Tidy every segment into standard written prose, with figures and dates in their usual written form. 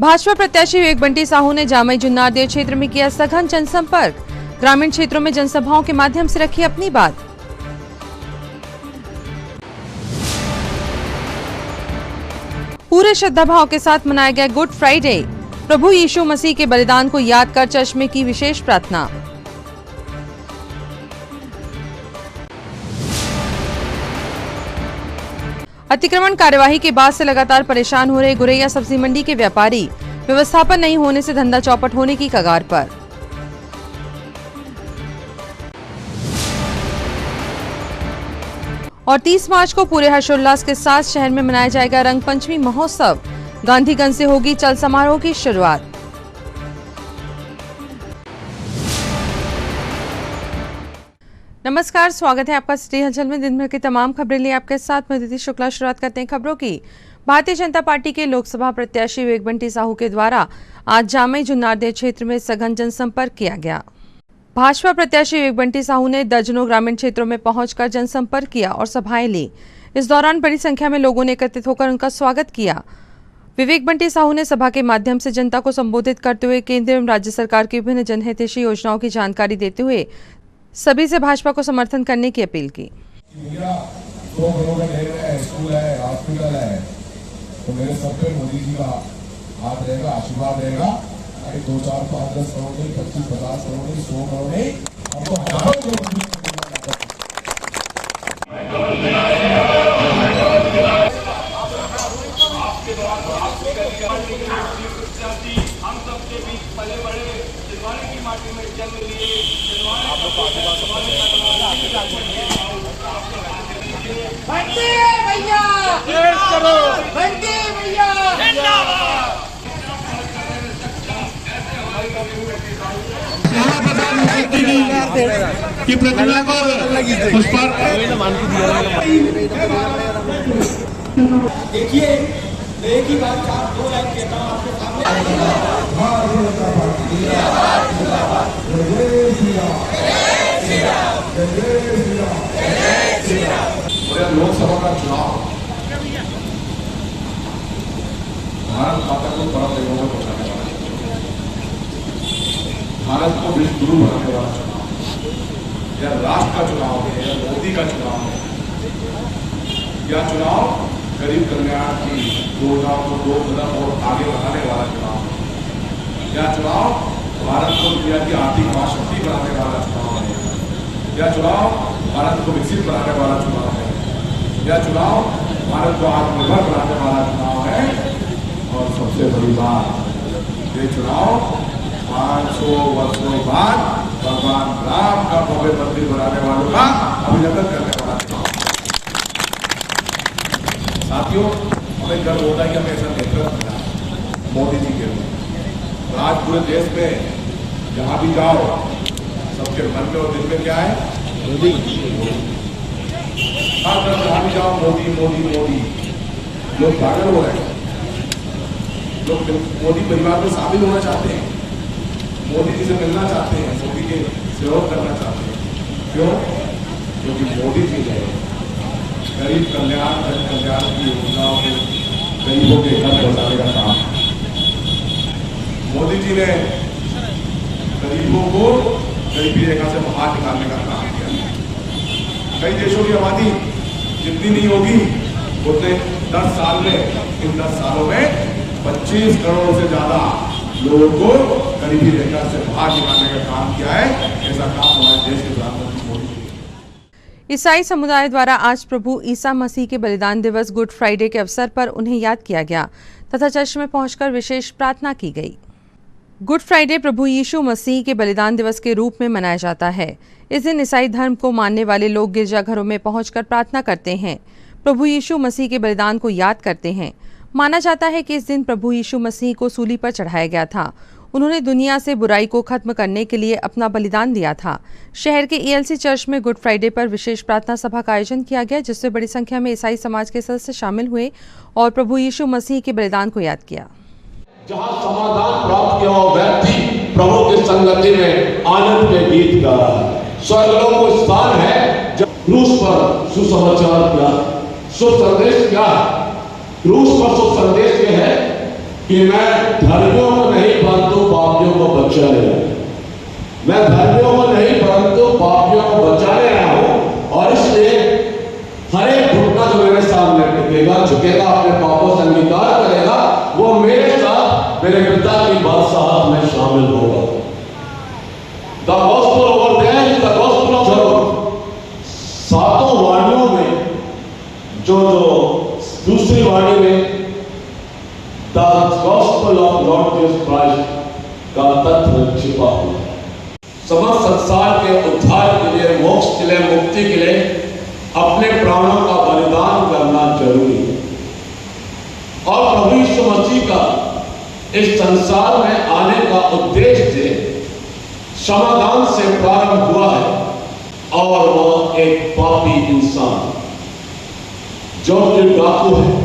भाजपा प्रत्याशी विवेक बंटी साहू ने जामई जुन्नारदेव क्षेत्र में किया सघन जनसंपर्क। ग्रामीण क्षेत्रों में जनसभाओं के माध्यम से रखी अपनी बात। पूरे श्रद्धाभाव के साथ मनाया गया गुड फ्राइडे। प्रभु यीशु मसीह के बलिदान को याद कर चर्च में की विशेष प्रार्थना। अतिक्रमण कार्यवाही के बाद से लगातार परेशान हो रहे गुरैया सब्जी मंडी के व्यापारी, व्यवस्थापन नहीं होने से धंधा चौपट होने की कगार पर। और 30 मार्च को पूरे हर्षोल्लास के साथ शहर में मनाया जाएगा रंग पंचमी महोत्सव। गांधीगंज से होगी चल समारोह की शुरुआत। नमस्कार, स्वागत है आपका सिटी हलचल में। दिन भर की तमाम खबरें लिए आपके साथ मैं दीदी शुक्ला। शुरुआत करते हैं खबरों की। भारतीय जनता पार्टी के लोकसभा प्रत्याशी विवेक बंटी साहू के द्वारा आज जामई जुन्नारदेव क्षेत्र में सघन जनसंपर्क किया गया। भाजपा प्रत्याशी विवेक बंटी साहू ने दर्जनों ग्रामीण क्षेत्रों में पहुंचकर जनसंपर्क किया और सभाएं ली। इस दौरान बड़ी संख्या में लोगों ने एकत्रित होकर उनका स्वागत किया। विवेक बंटी साहू ने सभा के माध्यम से जनता को संबोधित करते हुए केंद्र एवं राज्य सरकार की विभिन्न जनहितैषी योजनाओं की जानकारी देते हुए सभी से भाजपा को समर्थन करने की अपील की। स्कूल है, हॉस्पिटल है, तो मेरे सब पे मोदी जी का हाथ रहेगा, आशीर्वाद रहेगा। 2, 4, 5, 10 करोड़ नहीं, 25, 50 करोड़ नहीं, 100 करोड़ नहीं, हमको हजारों करोड़। हम सबके बीच पले बड़े, सिलवाने की माटी में जन्म लिए, बंटी भैया, बंटी भैया की प्रतिमा को देखिए, एक ही बात 2 लाइन कहता हूँ आपके सामने। लोकसभा का चुनाव भारत माता को परम देवों को पहुंचाने वाला, भारत को विश्व गुरु बनाने वाला चुनाव, या राष्ट्र का चुनाव है, या मोदी का चुनाव है, या चुनाव गरीब कल्याण की योजनाओं को 2 कदम और आगे बढ़ाने वाला चुनाव है, या चुनाव भारत को दुनिया की आर्थिक महाशक्ति बनाने वाला चुनाव है, या चुनाव भारत को विकसित बनाने वाला चुनाव है, या चुनाव भारत को आत्मनिर्भर बनाने वाला चुनाव है। और सबसे बड़ी बात, ये चुनाव 500 वर्षों बाद भगवान राम का भव्य मंदिर बनाने वालों का अभिनंदन करने वाला चुनाव। साथियों, हमें गर्व होता है कि हमें ऐसा नेतृत्व मिला मोदी जी के लिए। आज पूरे देश में जहां भी जाओ, सबके मन में और दिल में क्या है? मोदी। हर तरफ जहां भी जाओ मोदी मोदी मोदी। लोग पागल हो रहे हैं, लोग मोदी परिवार में शामिल होना चाहते हैं, मोदी जी से मिलना चाहते हैं, मोदी के सहयोग करना चाहते हैं। क्यों? क्योंकि मोदी जी ने गरीब कल्याण, जन कल्याण की योजनाओं को गरीबों के घर पहुंचाने का काम, मोदी जी ने गरीबों को गरीबी रेखा से बाहर निकालने का काम किया। कई देशों की आबादी जितनी नहीं होगी उतने 10 साल में, इन 10 सालों में 25 करोड़ से ज्यादा लोगों को गरीबी रेखा से बाहर निकालने का काम किया है। ऐसा काम हमारे देश के प्रधानमंत्री मोदी जी। ईसाई समुदाय द्वारा आज प्रभु ईसा मसीह के बलिदान दिवस गुड फ्राइडे के अवसर पर उन्हें याद किया गया तथा चर्च में पहुंचकर विशेष प्रार्थना की गई। गुड फ्राइडे प्रभु यीशु मसीह के बलिदान दिवस के रूप में मनाया जाता है। इस दिन ईसाई धर्म को मानने वाले लोग गिरजाघरों में पहुंचकर प्रार्थना करते हैं, प्रभु यीशु मसीह के बलिदान को याद करते हैं। माना जाता है कि इस दिन प्रभु यीशु मसीह को सूली पर चढ़ाया गया था। उन्होंने दुनिया से बुराई को खत्म करने के लिए अपना बलिदान दिया था। शहर के ELC चर्च में गुड फ्राइडे पर विशेष प्रार्थना सभा का आयोजन किया गया, जिसमें बड़ी संख्या में ईसाई समाज के सदस्य शामिल हुए और प्रभु यीशु मसीह के बलिदान को याद किया। जहाँ समाधान प्राप्त किया हुआ व्यक्ति प्रभु की संगति में आनंद के गीत गा रहा है। स्वर्गलोक को स्थान है जब क्रूस पर सुसमाचार क्या, शुभ संदेश क्या है? क्रूस पर शुभ संदेश ये है कि मैं धर्मियों को नहीं परंतु पापियों को बचाने आया। मैं धर्मियों को नहीं परंतु पापियों को बचाने आया हूं, और इसलिए हर एक घुटना जो मेरे सामने टिकेगा, झुकेगा, अपने पापों से अंगीकार करेगा, वो मेरे साथ मेरे पिता की बादशाहत में शामिल होगा। The gospel over there is the gospel of सातों वाणियों में जो दूसरी वाणी में the gospel of lord Jesus Christ का तत्व छिपा हुआ है। समस्त संसार के उद्धार के लिए, मोक्ष के लिए, मुक्ति के लिए अपने प्राणों का बलिदान करना जरूरी है। और प्रभु यीशु मसीह का इस संसार में आने का उद्देश्य समाधान से प्रारंभ हुआ है, और वह एक पापी इंसान जो कि डाकू है,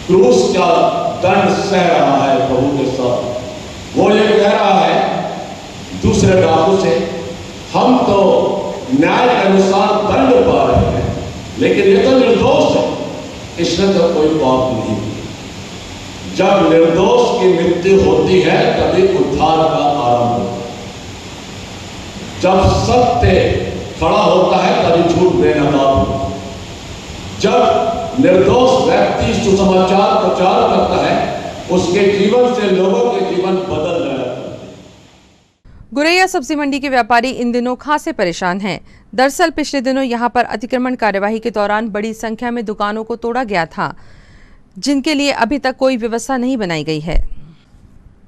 क्रूस का दंड सह रहा है प्रभु के साथ। वो ये कह रहा है दूसरे डाकू से, हम तो न्याय के अनुसार दंड पा रहे हैं, लेकिन ये तो निर्दोष है, इसने तो कोई पाप नहीं किया। जब निर्दोष की मृत्यु होती है तभी उद्धार का आरंभ होता है। जब सत्य खड़ा होता है तभी झूठ बेनकाब होता है। जब निर्दोष व्यक्ति सुसमाचार प्रचार करता है, उसके जीवन से लोगों के जीवन बदल जाता है। गुरैया सब्जी मंडी के व्यापारी इन दिनों खासे परेशान हैं। दरअसल पिछले दिनों यहां पर अतिक्रमण कार्यवाही के दौरान बड़ी संख्या में दुकानों को तोड़ा गया था, जिनके लिए अभी तक कोई व्यवस्था नहीं बनाई गई है।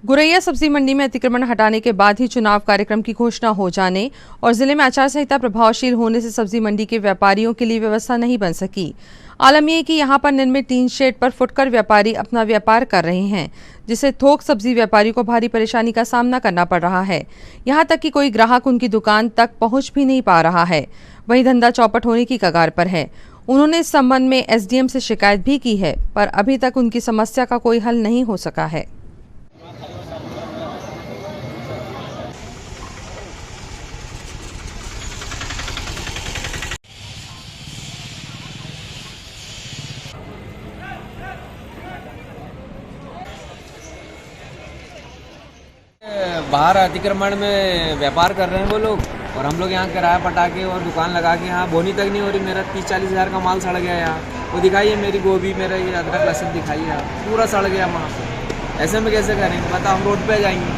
गुरैया सब्जी मंडी में अतिक्रमण हटाने के बाद ही चुनाव कार्यक्रम की घोषणा हो जाने और जिले में आचार संहिता प्रभावशील होने से सब्जी मंडी के व्यापारियों के लिए व्यवस्था नहीं बन सकी। आलम यह कि यहां पर निर्मित टीन शेड पर फुटकर व्यापारी अपना व्यापार कर रहे हैं, जिससे थोक सब्जी व्यापारी को भारी परेशानी का सामना करना पड़ रहा है। यहां तक कि कोई ग्राहक उनकी दुकान तक पहुंच भी नहीं पा रहा है। वहीं धंधा चौपट होने की कगार पर है। उन्होंने इस संबंध में एसडीएम से शिकायत भी की है, पर अभी तक उनकी समस्या का कोई हल नहीं हो सका है। बाहर अतिक्रमण में व्यापार कर रहे हैं वो लोग, और हम लोग यहाँ किराया पटाके और दुकान लगा के यहाँ बोनी तक नहीं हो रही। मेरा 30-40 हज़ार का माल सड़ गया यहाँ। वो दिखाइए मेरी गोभी, मेरा ये अदरक लहसुन दिखाइए, पूरा सड़ गया वहाँ पे। ऐसे में कैसे करेंगे बताओ, हम रोड पे जाएंगे।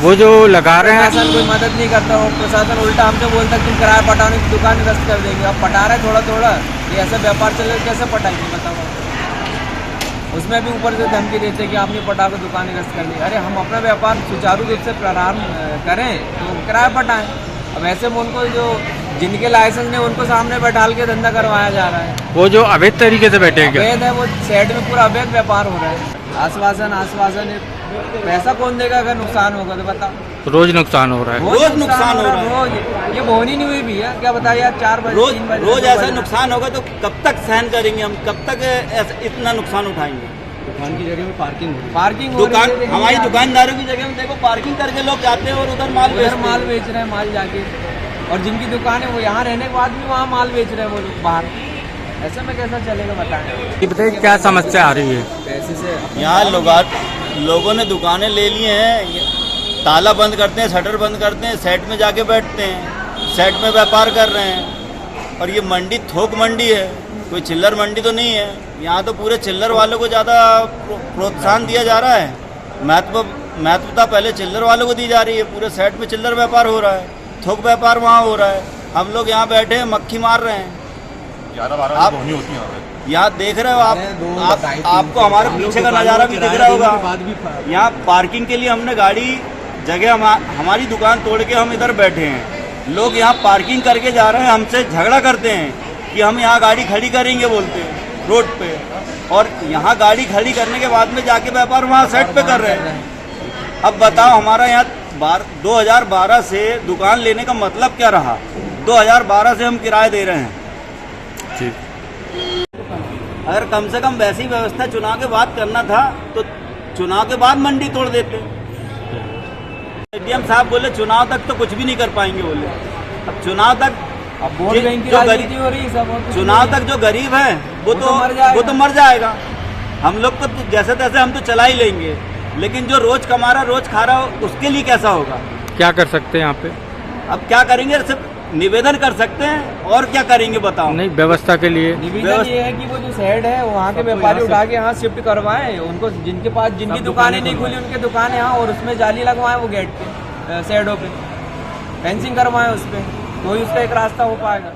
वो जो लगा रहे हैं प्रशासन कोई मदद नहीं करता, और प्रशासन उल्टा हमसे बोलता है तुम किराया पटाने की दुकान निरस्त कर देंगे। अब पटा रहे थोड़ा थोड़ा, ये ऐसा व्यापार चले कैसे पटाएंगे बताओ। उसमें भी ऊपर से धमकी देते हैं कि आपने पटा कर दुकान निरस्त कर दी। अरे हम अपना व्यापार सुचारू रूप से प्रारंभ करें तो किराया पटाएं। अब ऐसे में उनको जो जिनके लाइसेंस नहीं उनको सामने बैठाल के धंधा करवाया जा रहा है। वो जो अवैध तरीके से बैठे हैं, अवैध है, वो साइड में पूरा अवैध व्यापार हो रहा है। आश्वासन पैसा कौन देगा अगर नुकसान होगा तो बताओ। रोज नुकसान हो रहा है, रोज नुकसान हो रहा है। रोज ये बोनी नहीं हुई भी है, क्या बताइए यार। 4 बजे रोज ऐसा नुकसान होगा तो कब तक सहन करेंगे हम, कब तक इतना नुकसान उठाएंगे। दुकान की जगह में पार्किंग दुकान हमारी दुकानदारों की जगह में देखो पार्किंग करके लोग जाते हैं और उधर माल बेच रहे हैं माल जाके, और जिनकी दुकान है वो यहाँ रहने के बाद भी वहाँ माल बेच रहे हैं वो लोग बाहर। ऐसे में कैसा चलेगा बताएं। बताइए क्या समस्या आ रही है। पैसे से यहाँ लोगों ने दुकानें ले लिए हैं, ताला बंद करते हैं, शटर बंद करते हैं, सेट में जाके बैठते हैं, सेट में व्यापार कर रहे हैं। और ये मंडी थोक मंडी है, कोई चिल्लर मंडी तो नहीं है। यहाँ तो पूरे चिल्लर वालों को ज़्यादा प्रोत्साहन दिया जा रहा है, महत्वता पहले चिल्लर वालों को दी जा रही है। पूरे सेट में चिल्लर व्यापार हो रहा है, थोक व्यापार वहाँ हो रहा है। हम लोग यहाँ बैठे हैं, मक्खी मार रहे हैं। 11-12 होती है यहाँ देख रहे हो आपको हमारे पीछे का नज़ारा भी दिख रहा होगा। यहाँ पार्किंग के लिए हमने गाड़ी जगह हमारी दुकान तोड़ के हम इधर बैठे हैं। लोग यहाँ पार्किंग करके जा रहे हैं, हमसे झगड़ा करते हैं कि हम यहाँ गाड़ी खड़ी करेंगे बोलते हैं रोड पे, और यहाँ गाड़ी खड़ी करने के बाद में जाके व्यापार वहाँ सेट पे कर रहे हैं। अब बताओ हमारा यहाँ 2012 से दुकान लेने का मतलब क्या रहा। 2012 से हम किराया दे रहे हैं। अगर कम से कम वैसी व्यवस्था चुनाव के बाद करना था तो चुनाव के बाद मंडी तोड़ देते। एडीएम साहब बोले चुनाव तक तो कुछ भी नहीं कर पाएंगे बोले। अब चुनाव तक जो गरीब है वो तो मर जाएगा। हम लोग तो जैसे तैसे हम तो चला ही लेंगे, लेकिन जो रोज कमा रहा रोज खा रहा उसके लिए कैसा होगा? क्या कर सकते हैं यहाँ पे? अब क्या करेंगे, सिर्फ निवेदन कर सकते हैं और क्या करेंगे बताओ? नहीं, व्यवस्था के लिए निवेदन ये है कि वो जो शेड है वहाँ के व्यापारी उठा के यहाँ शिफ्ट करवाएं, उनको जिनके पास जिनकी दुकानें नहीं खुली उनके दुकान यहाँ, और उसमें जाली लगवाएं, वो गेट पे शेडों पे फेंसिंग करवाएं, उस पर तो ही उसका एक रास्ता हो पाएगा।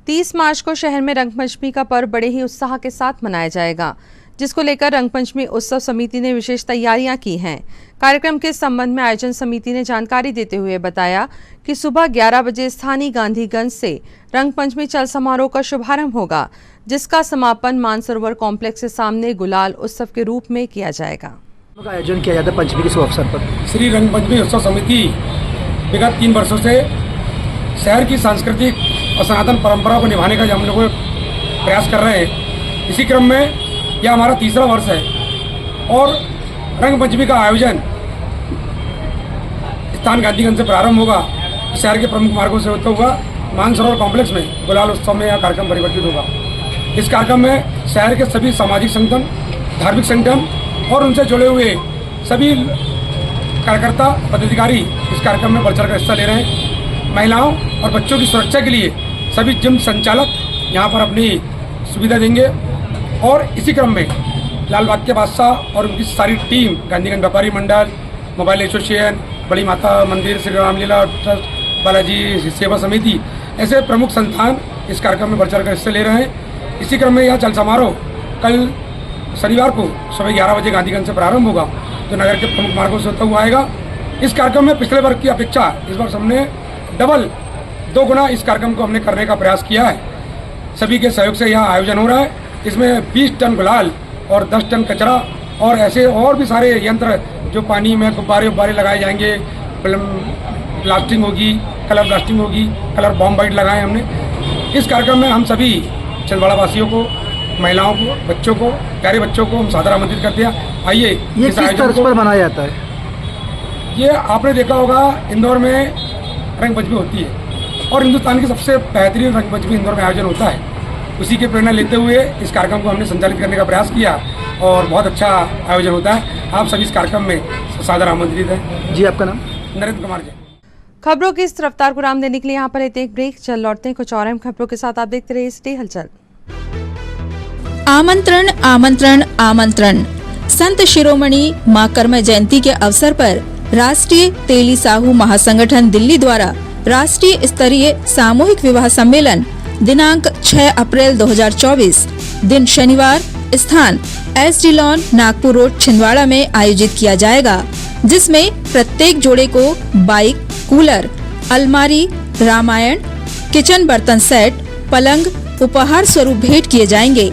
30 मार्च को शहर में रंगपंचमी का पर्व बड़े ही उत्साह के साथ मनाया जाएगा, जिसको लेकर रंगपंचमी उत्सव समिति ने विशेष तैयारियां की हैं। कार्यक्रम के संबंध में आयोजन समिति ने जानकारी देते हुए बताया कि सुबह 11 बजे स्थानीय गांधीगंज से रंगपंचमी चल समारोह का शुभारंभ होगा, जिसका समापन मानसरोवर कॉम्प्लेक्स के सामने गुलाल उत्सव के रूप में किया जाएगा। आयोजन किया जाता है पंचमी के शुभ अवसर पर। श्री रंगपंचमी उत्सव समिति विगत 3 वर्षों से शहर की सांस्कृतिक और सनातन परंपरा को निभाने का हम लोग प्रयास कर रहे हैं। इसी क्रम में यह हमारा तीसरा वर्ष है और रंगपंचमी का आयोजन स्थान गांधीगंज से प्रारंभ होगा। शहर के प्रमुख मार्गों से होता हुआ मानसरोवर कॉम्प्लेक्स में गुलाल उत्सव में यह कार्यक्रम परिवर्तित होगा। इस कार्यक्रम में शहर के सभी सामाजिक संगठन, धार्मिक संगठन और उनसे जुड़े हुए सभी कार्यकर्ता पदाधिकारी इस कार्यक्रम में बढ़ चढ़ कर हिस्सा ले रहे हैं। महिलाओं और बच्चों की सुरक्षा के लिए सभी जिम संचालक यहाँ पर अपनी सुविधा देंगे और इसी क्रम में लाल बाग के बादशाह और उनकी सारी टीम, गांधीगंज व्यापारी मंडल, मोबाइल एसोसिएशन, बड़ी माता मंदिर, श्री रामलीला ट्रस्ट, बालाजी सेवा समिति, ऐसे प्रमुख संस्थान इस कार्यक्रम में बढ़ चढ़ कर हिस्से ले रहे हैं। इसी क्रम में यह चल समारोह कल शनिवार को सुबह 11 बजे गांधीगंज से प्रारंभ होगा, जो नगर के प्रमुख मार्गों से होता हुआ आएगा। इस कार्यक्रम में पिछले वर्ष की अपेक्षा इस वर्ष हमने डबल 2 गुना इस कार्यक्रम को हमने करने का प्रयास किया है। सभी के सहयोग से यह आयोजन हो रहा है। इसमें 20 टन गुलाल और 10 टन कचरा और ऐसे और भी सारे यंत्र, जो पानी में गुब्बारे लगाए जाएंगे, ब्लास्टिंग होगी, कलर ब्लास्टिंग होगी, कलर बॉम्ब बाइट लगाए हमने। इस कार्यक्रम में हम सभी छिंदवाड़ा वासियों को, महिलाओं को, बच्चों को, प्यारे बच्चों को हम सादर आमंत्रित करते हैं। आइए, ये किस तर्ज पर मनाया जाता है? ये आपने देखा होगा इंदौर में रंगपंचमी होती है और हिंदुस्तान की सबसे बेहतरीन रंगपंचमी इंदौर में आयोजन होता है। उसी की प्रेरणा लेते हुए इस कार्यक्रम को हमने संचालित करने का प्रयास किया और बहुत अच्छा आयोजन होता है। आप सभी इस कार्यक्रम में सादर आमंत्रित हैं। जी, आपका नाम? नरेंद्र कुमार जी। खबरों की इस रफ्तार को राम देने के लिए यहाँ पर लेते एक ब्रेक, चल लौटते हैं कुछ और अहम खबरों के साथ। आप देखते रहिए सिटी हलचल। आमंत्रण आमंत्रण आमंत्रण। संत शिरोमणि मां कर्म जयंती के अवसर पर राष्ट्रीय तेली साहू महासंगठन दिल्ली द्वारा राष्ट्रीय स्तरीय सामूहिक विवाह सम्मेलन दिनांक 6 अप्रैल 2024 दिन शनिवार, स्थान SD lawn, Nagpur road, Chhindwara में आयोजित किया जाएगा, जिसमें प्रत्येक जोड़े को बाइक, कूलर, अलमारी, रामायण, किचन बर्तन सेट, पलंग उपहार स्वरूप भेंट किए जाएंगे।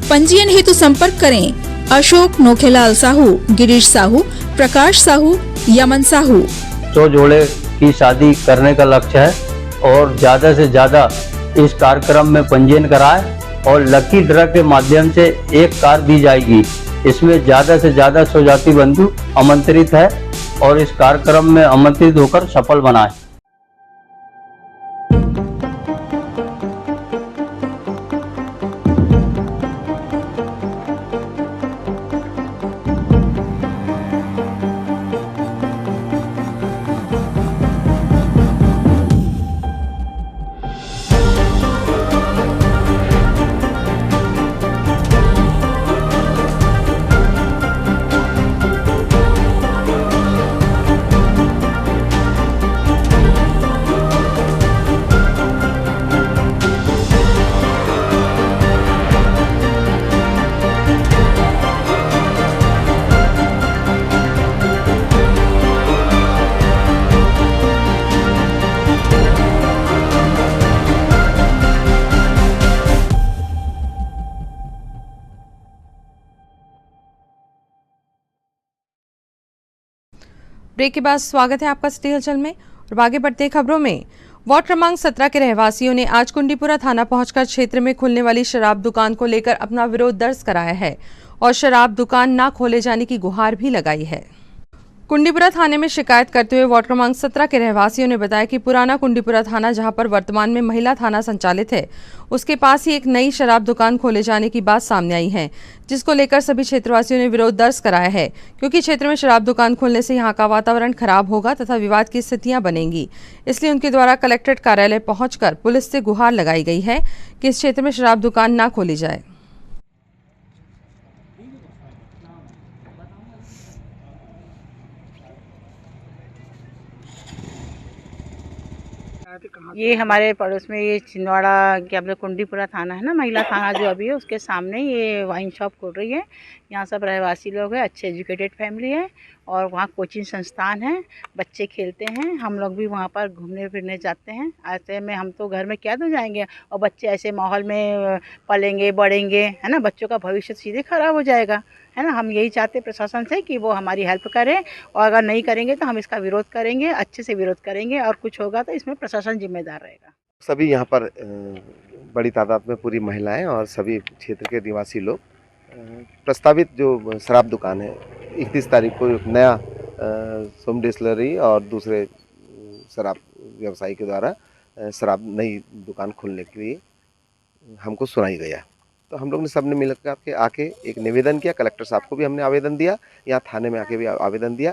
पंजीयन हेतु संपर्क करें अशोक नोखेलाल साहू, गिरीश साहू, प्रकाश साहू, यमन साहू। 100 जोड़े की शादी करने का लक्ष्य है और ज्यादा से ज्यादा इस कार्यक्रम में पंजीयन कराएं और लकी ड्रा के माध्यम से 1 कार दी जाएगी। इसमें ज्यादा से ज्यादा स्वजाति बंधु आमंत्रित है और इस कार्यक्रम में आमंत्रित होकर सफल बनाएं। ब्रेक के बाद स्वागत है आपका सिटी हलचल में और आगे बढ़ते हैं खबरों में। वार्ड क्रमांक 17 के रहवासियों ने आज कुंडीपुरा थाना पहुंचकर क्षेत्र में खुलने वाली शराब दुकान को लेकर अपना विरोध दर्ज कराया है और शराब दुकान न खोले जाने की गुहार भी लगाई है। कुंडीपुरा थाने में शिकायत करते हुए वार्ड क्रमांक 17 के रहवासियों ने बताया कि पुराना कुंडीपुरा थाना, जहां पर वर्तमान में महिला थाना संचालित है, उसके पास ही एक नई शराब दुकान खोले जाने की बात सामने आई है, जिसको लेकर सभी क्षेत्रवासियों ने विरोध दर्ज कराया है, क्योंकि क्षेत्र में शराब दुकान खोलने से यहां का वातावरण खराब होगा तथा विवाद की स्थितियां बनेंगी। इसलिए उनके द्वारा कलेक्ट्रेट कार्यालय पहुंचकर पुलिस से गुहार लगाई गई है कि इस क्षेत्र में शराब दुकान न खोली जाए। ये हमारे पड़ोस में ये छिंदवाड़ा क्या बोले कुंडीपुरा थाना है ना, महिला थाना जो अभी है, उसके सामने ये वाइन शॉप खोल रही है। यहाँ सब रहवासी लोग हैं, अच्छे एजुकेटेड फैमिली है और वहाँ कोचिंग संस्थान है, बच्चे खेलते हैं। हम लोग भी वहाँ पर घूमने फिरने जाते हैं। ऐसे में हम तो घर में क्या तो जाएंगे और बच्चे ऐसे माहौल में पलेंगे बढ़ेंगे, है ना, बच्चों का भविष्य सीधे खराब हो जाएगा, है ना। हम यही चाहते प्रशासन से कि वो हमारी हेल्प करे और अगर नहीं करेंगे तो हम इसका विरोध करेंगे, अच्छे से विरोध करेंगे और कुछ होगा तो इसमें प्रशासन जिम्मेदार रहेगा। सभी यहाँ पर बड़ी तादाद में पूरी महिलाएं और सभी क्षेत्र के निवासी लोग प्रस्तावित जो शराब दुकान है 31 तारीख को एक नया सोम डिस्टिलरी और दूसरे शराब व्यवसायी के द्वारा शराब नई दुकान खोलने के लिए हमको सुनाई गया। तो हम लोग ने सबने मिलकर के आके एक निवेदन किया, कलेक्टर साहब को भी हमने आवेदन दिया, यहाँ थाने में आके भी आवेदन दिया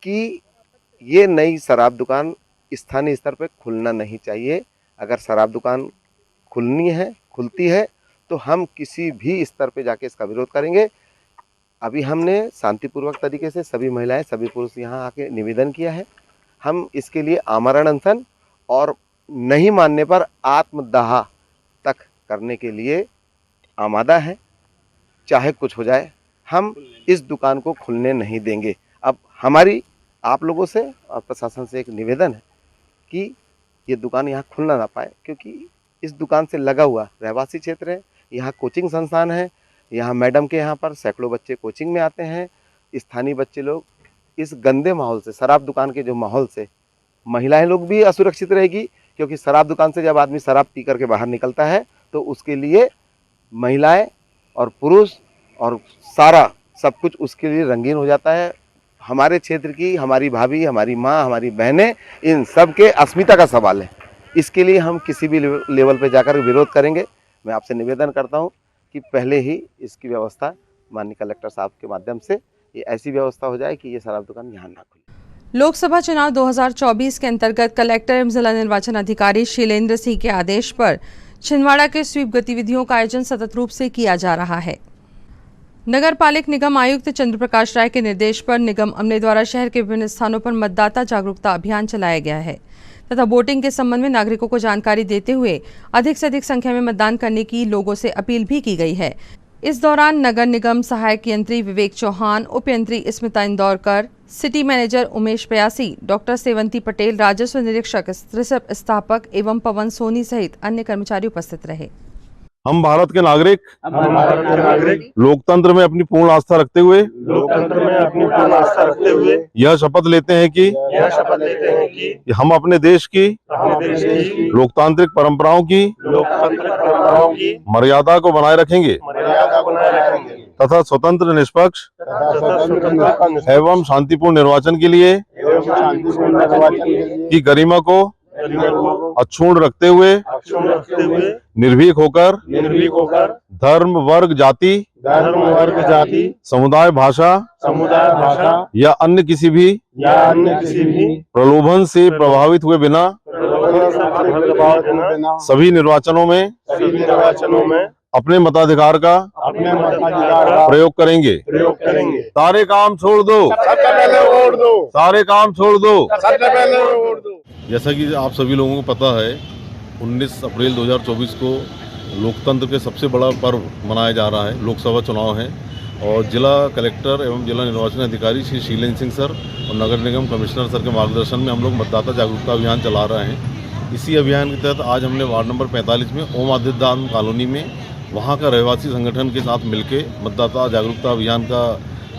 कि ये नई शराब दुकान स्थानीय स्तर पर खुलना नहीं चाहिए। अगर शराब दुकान खुलती है तो हम किसी भी स्तर पे जाके इसका विरोध करेंगे। अभी हमने शांतिपूर्वक तरीके से सभी महिलाएं सभी पुरुष यहाँ आके निवेदन किया है। हम इसके लिए आमरण अनशन और नहीं मानने पर आत्मदाह तक करने के लिए आमादा है, चाहे कुछ हो जाए, हम इस दुकान को खुलने नहीं देंगे। अब हमारी आप लोगों से और प्रशासन से एक निवेदन है कि ये दुकान यहाँ खुलना ना पाए, क्योंकि इस दुकान से लगा हुआ रहवासी क्षेत्र है, यहाँ कोचिंग संस्थान है, यहाँ मैडम के यहाँ पर सैकड़ों बच्चे कोचिंग में आते हैं। स्थानीय बच्चे लोग इस गंदे माहौल से, शराब दुकान के जो माहौल से महिलाएं लोग भी असुरक्षित रहेगी, क्योंकि शराब दुकान से जब आदमी शराब पी करके बाहर निकलता है तो उसके लिए महिलाएं और पुरुष और सारा सब कुछ उसके लिए रंगीन हो जाता है। हमारे क्षेत्र की हमारी भाभी, हमारी माँ, हमारी बहनें, इन सब के अस्मिता का सवाल है। इसके लिए हम किसी भी लेवल पे जाकर विरोध करेंगे। मैं आपसे निवेदन करता हूं कि पहले ही इसकी व्यवस्था माननीय कलेक्टर साहब के माध्यम से ये ऐसी व्यवस्था हो जाए कि ये शराब दुकान यहाँ ना खुले। लोकसभा चुनाव 2024 के अंतर्गत कलेक्टर एवं जिला निर्वाचन अधिकारी शीलेंद्र सिंह के आदेश पर छिंदवाड़ा के स्वीप गतिविधियों का आयोजन सतत रूप से किया जा रहा है। नगर पालिक निगम आयुक्त चंद्र प्रकाश राय के निर्देश पर निगम अमले द्वारा शहर के विभिन्न स्थानों पर मतदाता जागरूकता अभियान चलाया गया है तथा वोटिंग के संबंध में नागरिकों को जानकारी देते हुए अधिक से अधिक संख्या में मतदान करने की लोगों से अपील भी की गई है। इस दौरान नगर निगम सहायक यंत्री विवेक चौहान, उप यंत्री स्मिता इंदौरकर, सिटी मैनेजर उमेश प्यासी, डॉक्टर सेवंती पटेल, राजस्व निरीक्षक ऋषभ स्थापक एवं पवन सोनी सहित अन्य कर्मचारी उपस्थित रहे। हम भारत के नागरिक लोकतंत्र में अपनी पूर्ण आस्था रखते हुए यह शपथ लेते हैं कि हम अपने देश की लोकतांत्रिक परंपराओं की मर्यादा को बनाए रखेंगे तथा स्वतंत्र, निष्पक्ष एवं शांतिपूर्ण निर्वाचन के लिए की गरिमा को अक्षुण्ण रखते हुए निर्भीक होकर धर्म, वर्ग, जाति, समुदाय, भाषा या अन्य किसी भी प्रलोभन से प्रभावित हुए बिना सभी निर्वाचनों में अपने मताधिकार का प्रयोग करेंगे। सारे काम छोड़ दो, सारे काम छोड़ दो। जैसा कि आप सभी लोगों को पता है, 19 अप्रैल 2024 को लोकतंत्र के सबसे बड़ा पर्व मनाया जा रहा है, लोकसभा चुनाव है और जिला कलेक्टर एवं जिला निर्वाचन अधिकारी श्री शीलेंद्र सिंह सर और नगर निगम कमिश्नर सर के मार्गदर्शन में हम लोग मतदाता जागरूकता अभियान चला रहे हैं। इसी अभियान के तहत आज हमने वार्ड नंबर 45 में ओम आदित्यदान कॉलोनी में वहाँ का रहवासी संगठन के साथ मिलके मतदाता जागरूकता अभियान का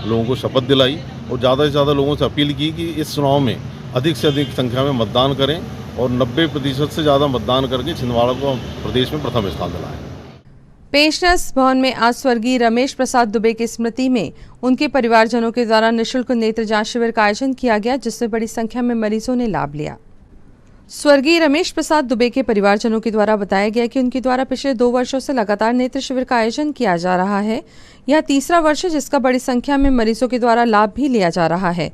लोगों को शपथ दिलाई और ज़्यादा से ज़्यादा लोगों से अपील की कि इस चुनाव में अधिक से अधिक संख्या में मतदान करें और 90% से ज़्यादा मतदान करके छिंदवाड़ा को प्रदेश में प्रथम स्थान दिलाएं। पेंशनर्स भवन में आज स्वर्गीय रमेश प्रसाद दुबे की स्मृति में उनके परिवारजनों के द्वारा निःशुल्क नेत्र जांच शिविर का आयोजन किया गया, जिसमें बड़ी संख्या में मरीजों ने लाभ लिया। स्वर्गीय रमेश प्रसाद दुबे के परिवारजनों के द्वारा बताया गया कि उनके द्वारा पिछले 2 वर्षों से लगातार नेत्र शिविर का आयोजन किया जा रहा है। यह तीसरा वर्ष है जिसका बड़ी संख्या में मरीजों के द्वारा लाभ भी लिया जा रहा है।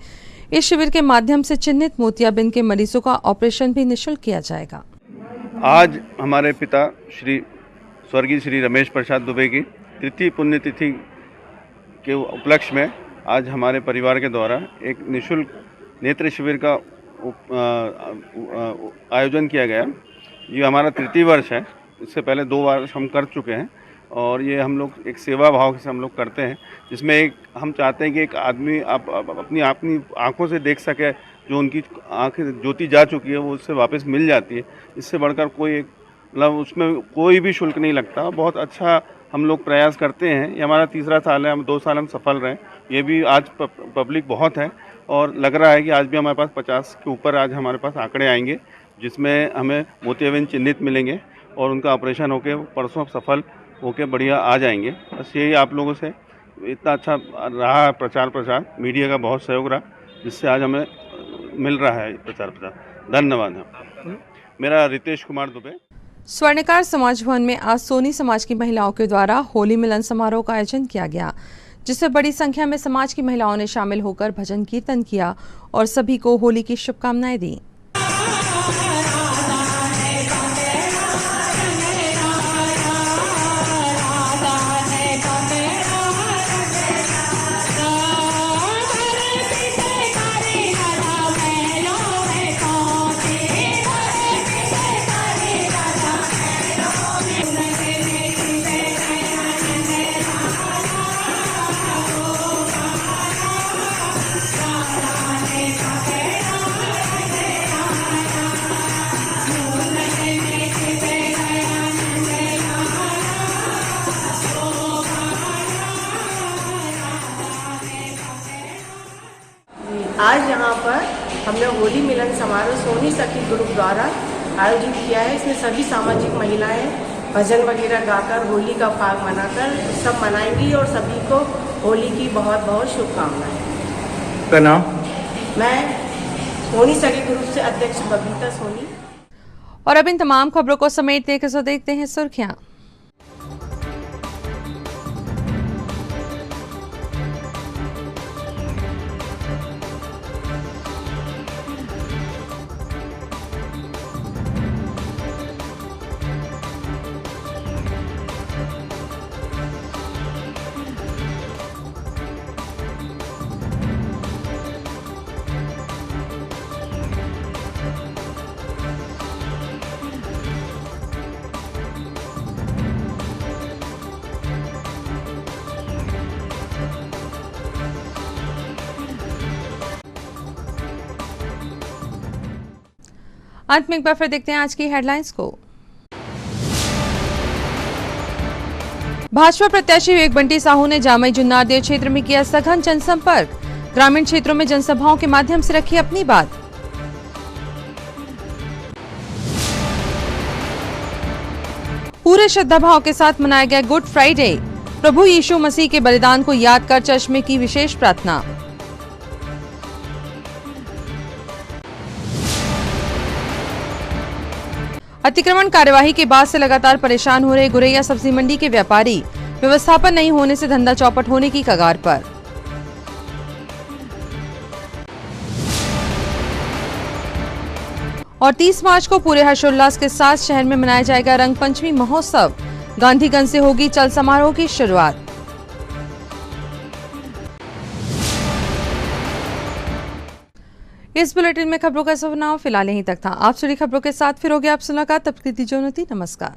इस शिविर के माध्यम से चिन्हित मोतियाबिंद के मरीजों का ऑपरेशन भी निःशुल्क किया जाएगा। आज हमारे पिता स्वर्गीय श्री रमेश प्रसाद दुबे की तृतीय पुण्यतिथि के उपलक्ष्य में आज हमारे परिवार के द्वारा एक निःशुल्क नेत्र शिविर का आयोजन किया गया। ये हमारा तृतीय वर्ष है। इससे पहले 2 वर्ष हम कर चुके हैं और ये हम लोग एक सेवा भाव से हम लोग करते हैं, जिसमें एक हम चाहते हैं कि एक आदमी अपनी आंखों से देख सके, जो उनकी आँखें ज्योति जा चुकी है वो उससे वापस मिल जाती है। इससे बढ़कर कोई एक मतलब उसमें कोई भी शुल्क नहीं लगता। बहुत अच्छा हम लोग प्रयास करते हैं। ये हमारा तीसरा साल है, हम 2 साल हम सफल रहे। ये भी आज पब्लिक बहुत है और लग रहा है कि आज भी हमारे पास 50 के ऊपर आज हमारे पास आंकड़े आएंगे, जिसमें हमें मोतियाबिंद चिन्हित मिलेंगे और उनका ऑपरेशन होके परसों सफल होके बढ़िया आ जाएंगे। बस यही आप लोगों से इतना अच्छा रहा प्रचार, मीडिया का बहुत सहयोग रहा, जिससे आज हमें मिल रहा है प्रचार। धन्यवाद। मेरा रितेश कुमार दुबे। स्वर्णकार समाज भवन में आज सोनी समाज की महिलाओं के द्वारा होली मिलन समारोह का आयोजन किया गया, जिसमें बड़ी संख्या में समाज की महिलाओं ने शामिल होकर भजन कीर्तन किया और सभी को होली की शुभकामनाएं दी। आज यहाँ पर हमने होली मिलन समारोह सोनी सखी ग्रुप द्वारा आयोजित किया है। इसमें सभी सामाजिक महिलाएं भजन वगैरह गाकर होली का फाग मनाकर सब मनाएंगी और सभी को होली की बहुत बहुत शुभकामनाएं। का नाम? मैं सोनी सखी ग्रुप से अध्यक्ष बबीता सोनी। और अब इन तमाम खबरों को समेटते देखते हैं सुर्खियां। अंत में एक बार फिर देखते हैं आज की हेडलाइंस को। भाजपा प्रत्याशी विवेक बंटी साहू ने जामई जुन्नारदेव क्षेत्र में किया सघन जनसंपर्क, ग्रामीण क्षेत्रों में जनसभाओं के माध्यम से रखी अपनी बात। पूरे श्रद्धाभाव के साथ मनाया गया गुड फ्राइडे, प्रभु यीशु मसीह के बलिदान को याद कर चर्च में की विशेष प्रार्थना। अतिक्रमण कार्यवाही के बाद से लगातार परेशान हो रहे गुरैया सब्जी मंडी के व्यापारी, व्यवस्थापन नहीं होने से धंधा चौपट होने की कगार पर। और 30 मार्च को पूरे हर्षोल्लास के साथ शहर में मनाया जाएगा रंग पंचमी महोत्सव, गांधीगंज से होगी चल समारोह की शुरुआत। इस बुलेटिन में खबरों का समाचार फिलहाल यहीं तक था। आप जुड़ी खबरों के साथ फिर होगी आपसे मुलाकात। तब तक दीजिए नमस्कार।